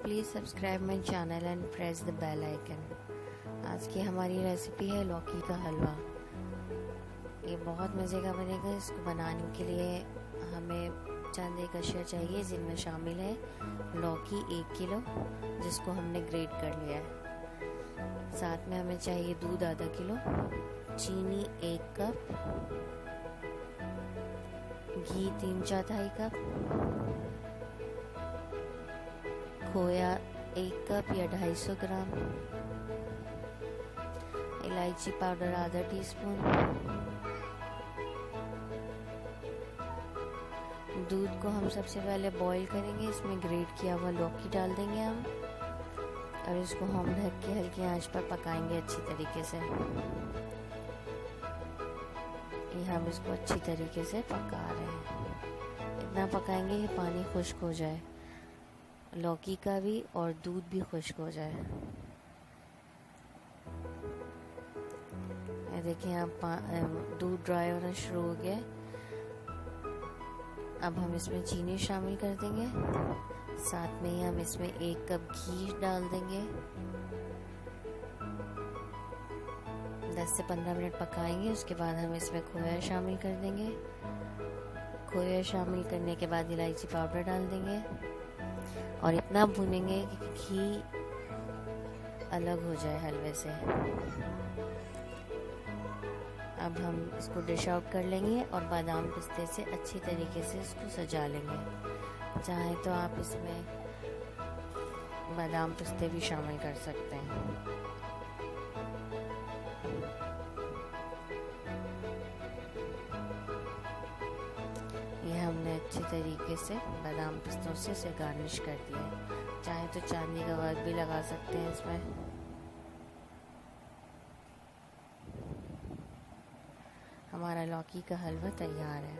Please subscribe my channel and press the bell icon. आज की हमारी रेसिपी है लौकी का हलवा। ये बहुत मज़े का बनेगा। इसको बनाने के लिए हमें चंद एक अशिया चाहिए, जिनमें शामिल है लौकी 1 किलो जिसको हमने ग्रेट कर लिया है। साथ में हमें चाहिए दूध आधा किलो, चीनी 1 कप, घी 3/4 कप, खोया 1 कप या 250 ग्राम, इलायची पाउडर आधा टीस्पून, दूध को हम सबसे पहले बॉईल करेंगे। इसमें ग्रेट किया हुआ लौकी डाल देंगे हम, और इसको हम ढक के हल्की आंच पर पकाएंगे अच्छी तरीके से। ये हम इसको अच्छी तरीके से पका रहे हैं। इतना पकाएंगे कि पानी खुश्क हो जाए, लौकी का भी और दूध भी खुश्क हो जाए। ये देखिए आप दूध ड्राई होना शुरू हो गया। अब हम इसमें चीनी शामिल कर देंगे। साथ में ही हम इसमें 1 कप घी डाल देंगे। 10 से 15 मिनट पकाएंगे। उसके बाद हम इसमें खोया शामिल कर देंगे। खोया शामिल करने के बाद इलायची पाउडर डाल देंगे और इतना भूनेंगे कि घी अलग हो जाए हलवे से। अब हम इसको डिश आउट कर लेंगे और बादाम पिस्ते से अच्छी तरीके से इसको सजा लेंगे। चाहे तो आप इसमें बादाम पिस्ते भी शामिल कर सकते हैं। ये हमने अच्छी तरीके से बादाम पिस्तों से इसे गार्निश कर दिया है। चाहे तो चांदी का वर्क भी लगा सकते हैं इसमें। हमारा लौकी का हलवा तैयार है।